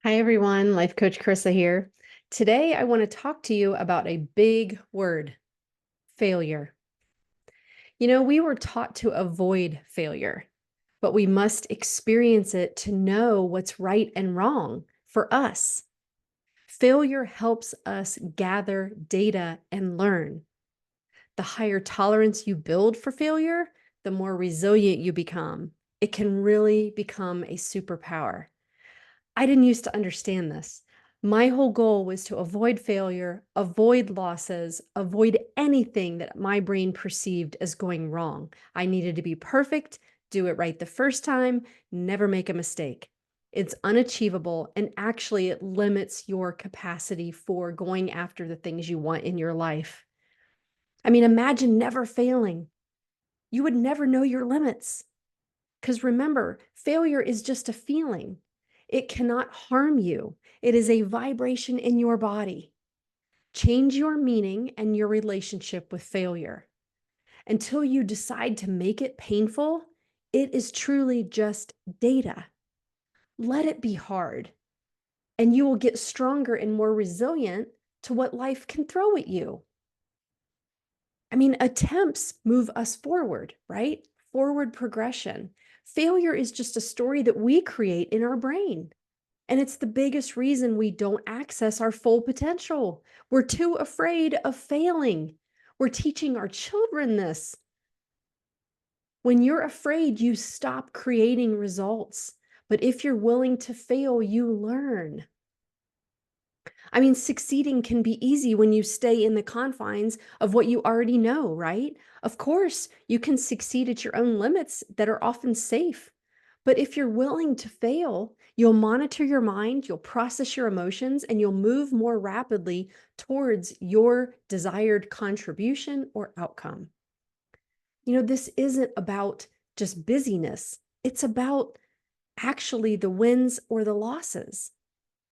Hi, everyone. Life Coach Carissa here. Today, I want to talk to you about a big word, failure. We were taught to avoid failure, but we must experience it to know what's right and wrong for us. Failure helps us gather data and learn. The higher tolerance you build for failure, the more resilient you become. It can really become a superpower. I didn't used to understand this. My whole goal was to avoid failure, avoid losses, avoid anything that my brain perceived as going wrong. I needed to be perfect, do it right the first time, never make a mistake. It's unachievable, and actually, it limits your capacity for going after the things you want in your life. I mean, imagine never failing. You would never know your limits. Because remember, failure is just a feeling. It cannot harm you. It is a vibration in your body. Change your meaning and your relationship with failure. Until you decide to make it painful, it is truly just data. Let it be hard, and you will get stronger and more resilient to what life can throw at you. I mean, attempts move us forward, right? Forward progression. Failure is just a story that we create in our brain. And it's the biggest reason we don't access our full potential. We're too afraid of failing. We're teaching our children this. When you're afraid, you stop creating results. But if you're willing to fail, you learn. I mean, succeeding can be easy when you stay in the confines of what you already know, right? Of course, you can succeed at your own limits that are often safe. But if you're willing to fail, you'll monitor your mind, you'll process your emotions, and you'll move more rapidly towards your desired contribution or outcome. This isn't about just busyness, it's about actually the wins or the losses.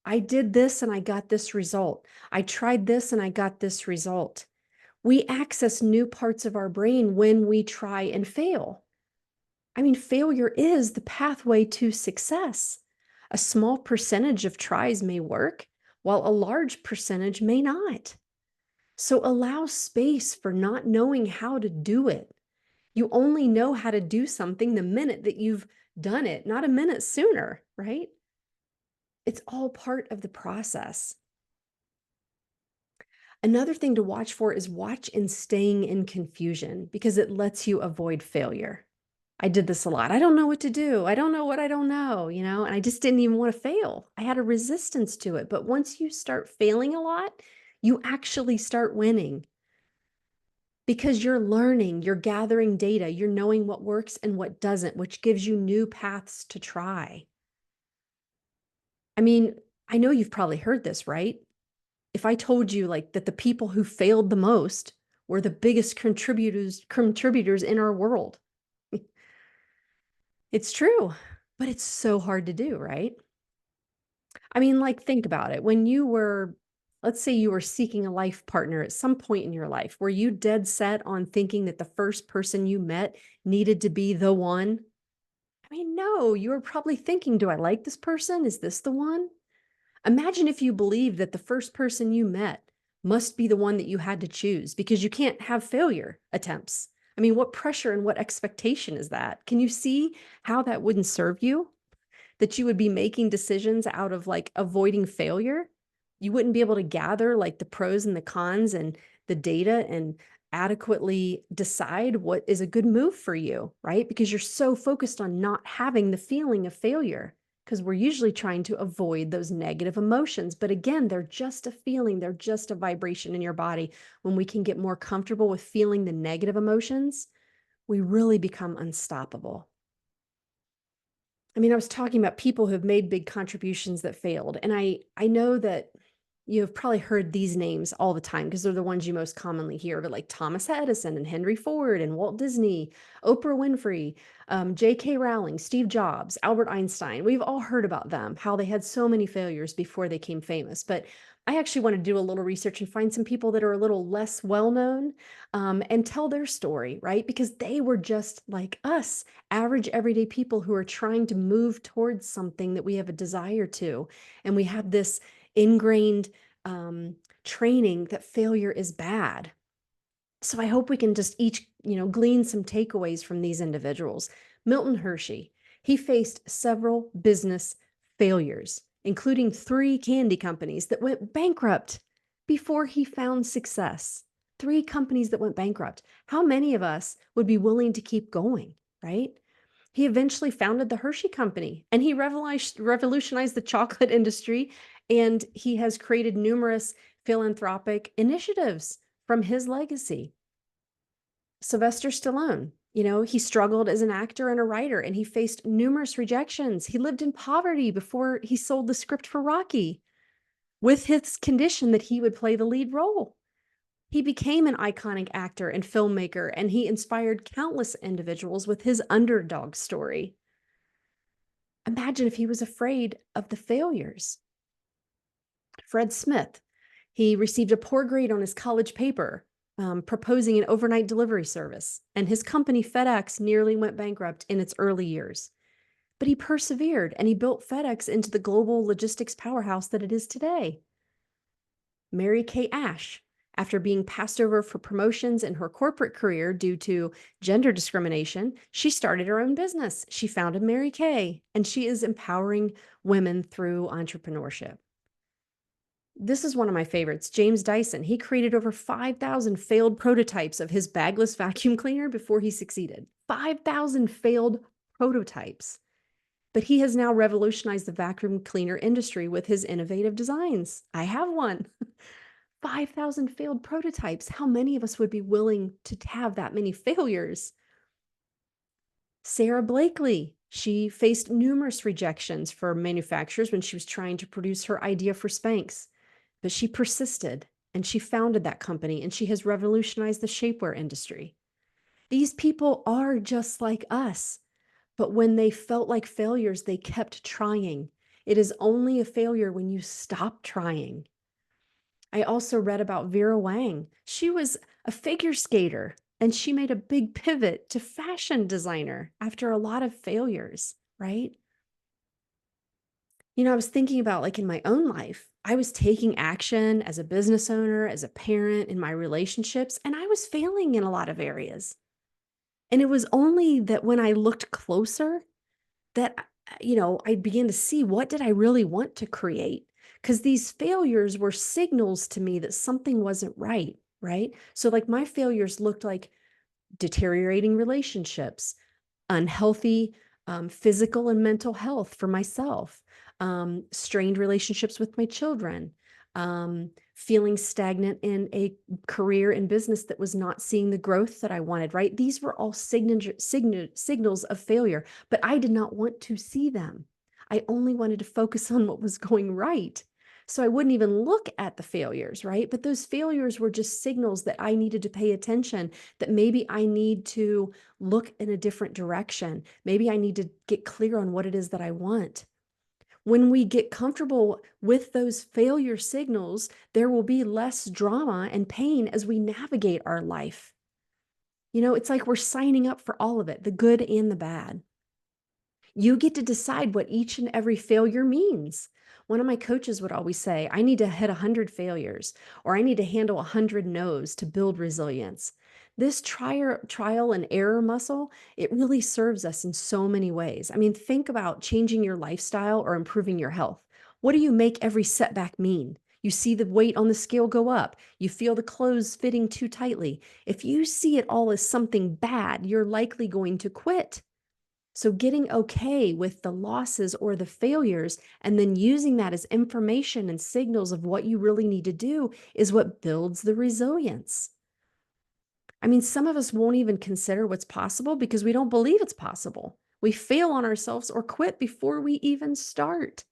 I did this and I got this result. I tried this and I got this result. We access new parts of our brain when we try and fail. I mean, failure is the pathway to success. A small percentage of tries may work, while a large percentage may not. So allow space for not knowing how to do it. You only know how to do something the minute that you've done it, not a minute sooner, right? It's all part of the process. Another thing to watch for is watch in staying in confusion because it lets you avoid failure. I did this a lot. I don't know what to do. I don't know what I don't know, and I just didn't even want to fail. I had a resistance to it. But once you start failing a lot, you actually start winning because you're learning, you're gathering data, you're knowing what works and what doesn't, which gives you new paths to try. I mean, I know you've probably heard this, right? If I told you like that the people who failed the most were the biggest contributors in our world. It's true, but it's so hard to do, right? I mean, like, think about it. Let's say you were seeking a life partner at some point in your life, were you dead set on thinking that the first person you met needed to be the one? I mean, no, you were probably thinking, do I like this person? Is this the one? Imagine if you believed that the first person you met must be the one that you had to choose because you can't have failure attempts. I mean, what pressure and what expectation is that? Can you see how that wouldn't serve you? That you would be making decisions out of like avoiding failure? You wouldn't be able to gather like the pros and the cons and the data and adequately decide what is a good move for you, right? Because you're so focused on not having the feeling of failure because we're usually trying to avoid those negative emotions. But again, they're just a feeling, they're just a vibration in your body. When we can get more comfortable with feeling the negative emotions, we really become unstoppable. I mean, I was talking about people who have made big contributions that failed. And I know that, You've probably heard these names all the time because they're the ones you most commonly hear, but like Thomas Edison and Henry Ford and Walt Disney, Oprah Winfrey, J.K. Rowling, Steve Jobs, Albert Einstein. We've all heard about them, how they had so many failures before they became famous. But I actually want to do a little research and find some people that are a little less well known, and tell their story, right? Because they were just like us, average, everyday people who are trying to move towards something that we have a desire to. And we have this ingrained training that failure is bad. So I hope we can just each, glean some takeaways from these individuals. Milton Hershey, he faced several business failures, including 3 candy companies that went bankrupt before he found success. 3 companies that went bankrupt. How many of us would be willing to keep going, right? He eventually founded the Hershey Company and he revolutionized the chocolate industry, and he has created numerous philanthropic initiatives from his legacy. Sylvester Stallone, he struggled as an actor and a writer, and he faced numerous rejections. He lived in poverty before he sold the script for Rocky with his condition that he would play the lead role. He became an iconic actor and filmmaker, and he inspired countless individuals with his underdog story. Imagine if he was afraid of the failures. Fred Smith, he received a poor grade on his college paper, proposing an overnight delivery service, and his company FedEx nearly went bankrupt in its early years. But he persevered and he built FedEx into the global logistics powerhouse that it is today. Mary Kay Ash, after being passed over for promotions in her corporate career due to gender discrimination, she started her own business. She founded Mary Kay, and she is empowering women through entrepreneurship. This is one of my favorites. James Dyson, he created over 5,000 failed prototypes of his bagless vacuum cleaner before he succeeded. 5,000 failed prototypes. But he has now revolutionized the vacuum cleaner industry with his innovative designs. I have one. 5,000 failed prototypes. How many of us would be willing to have that many failures? Sarah Blakely, she faced numerous rejections from manufacturers when she was trying to produce her idea for Spanx, but she persisted and she founded that company, and she has revolutionized the shapewear industry. These people are just like us, but when they felt like failures, they kept trying. It is only a failure when you stop trying. I also read about Vera Wang. She was a figure skater and she made a big pivot to fashion designer after a lot of failures, right? I was thinking about, like, in my own life, I was taking action as a business owner, as a parent, in my relationships, and I was failing in a lot of areas. And it was only that when I looked closer that, I began to see, what did I really want to create? Because these failures were signals to me that something wasn't right, right? So, like, my failures looked like deteriorating relationships, unhealthy physical and mental health for myself, strained relationships with my children, feeling stagnant in a career and business that was not seeing the growth that I wanted, right? These were all signals of failure, but I did not want to see them. I only wanted to focus on what was going right. So I wouldn't even look at the failures, right? But those failures were just signals that I needed to pay attention, that maybe I need to look in a different direction. Maybe I need to get clear on what it is that I want. When we get comfortable with those failure signals, there will be less drama and pain as we navigate our life. It's like we're signing up for all of it, the good and the bad. You get to decide what each and every failure means. One of my coaches would always say, I need to hit 100 failures, or I need to handle 100 no's to build resilience. This trial and error muscle, it really serves us in so many ways. I mean, think about changing your lifestyle or improving your health. What do you make every setback mean? You see the weight on the scale go up. You feel the clothes fitting too tightly. If you see it all as something bad, you're likely going to quit. So getting okay with the losses or the failures and then using that as information and signals of what you really need to do is what builds the resilience. I mean, some of us won't even consider what's possible because we don't believe it's possible. We fail on ourselves or quit before we even start.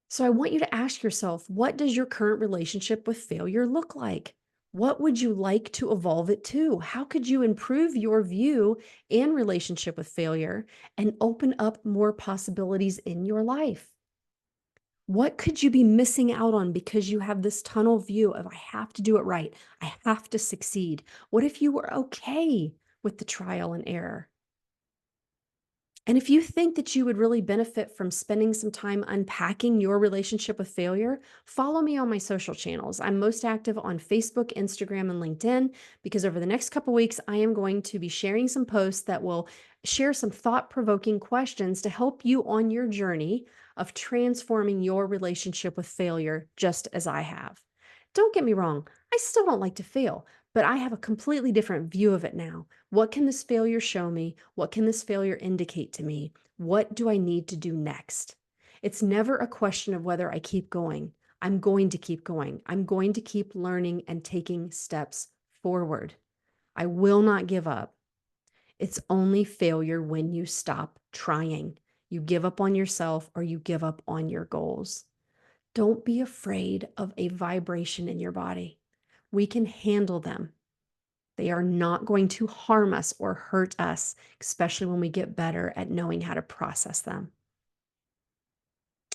So I want you to ask yourself, what does your current relationship with failure look like? What would you like to evolve it to? How could you improve your view and relationship with failure and open up more possibilities in your life? What could you be missing out on because you have this tunnel view of, I have to do it right? I have to succeed. What if you were okay with the trial and error? And if you think that you would really benefit from spending some time unpacking your relationship with failure, follow me on my social channels. I'm most active on Facebook, Instagram, and LinkedIn because over the next couple weeks, I am going to be sharing some posts that will share some thought provoking questions to help you on your journey of transforming your relationship with failure, just as I have. Don't get me wrong, I still don't like to fail, but I have a completely different view of it now. What can this failure show me? What can this failure indicate to me? What do I need to do next? It's never a question of whether I keep going. I'm going to keep going. I'm going to keep learning and taking steps forward. I will not give up. It's only failure when you stop trying. You give up on yourself or you give up on your goals. Don't be afraid of a vibration in your body. We can handle them. They are not going to harm us or hurt us, especially when we get better at knowing how to process them.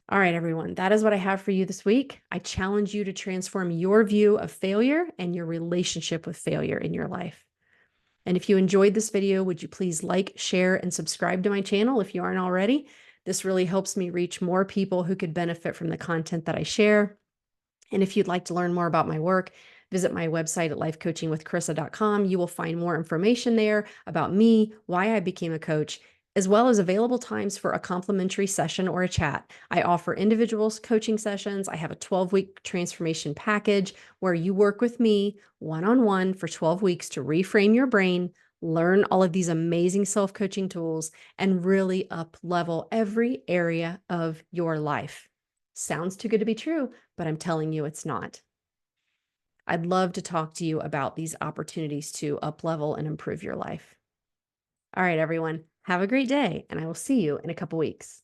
All right, everyone, that is what I have for you this week. I challenge you to transform your view of failure and your relationship with failure in your life. And if you enjoyed this video, would you please like, share, and subscribe to my channel if you aren't already? This really helps me reach more people who could benefit from the content that I share. And if you'd like to learn more about my work, visit my website at lifecoachingwithcarissa.com. You will find more information there about me, why I became a coach, as well as available times for a complimentary session or a chat. I offer individual coaching sessions. I have a 12-week transformation package where you work with me one-on-one for 12 weeks to reframe your brain, learn all of these amazing self-coaching tools, and really up level every area of your life. Sounds too good to be true, but I'm telling you it's not. I'd love to talk to you about these opportunities to up-level and improve your life. All right, everyone, have a great day, and I will see you in a couple weeks.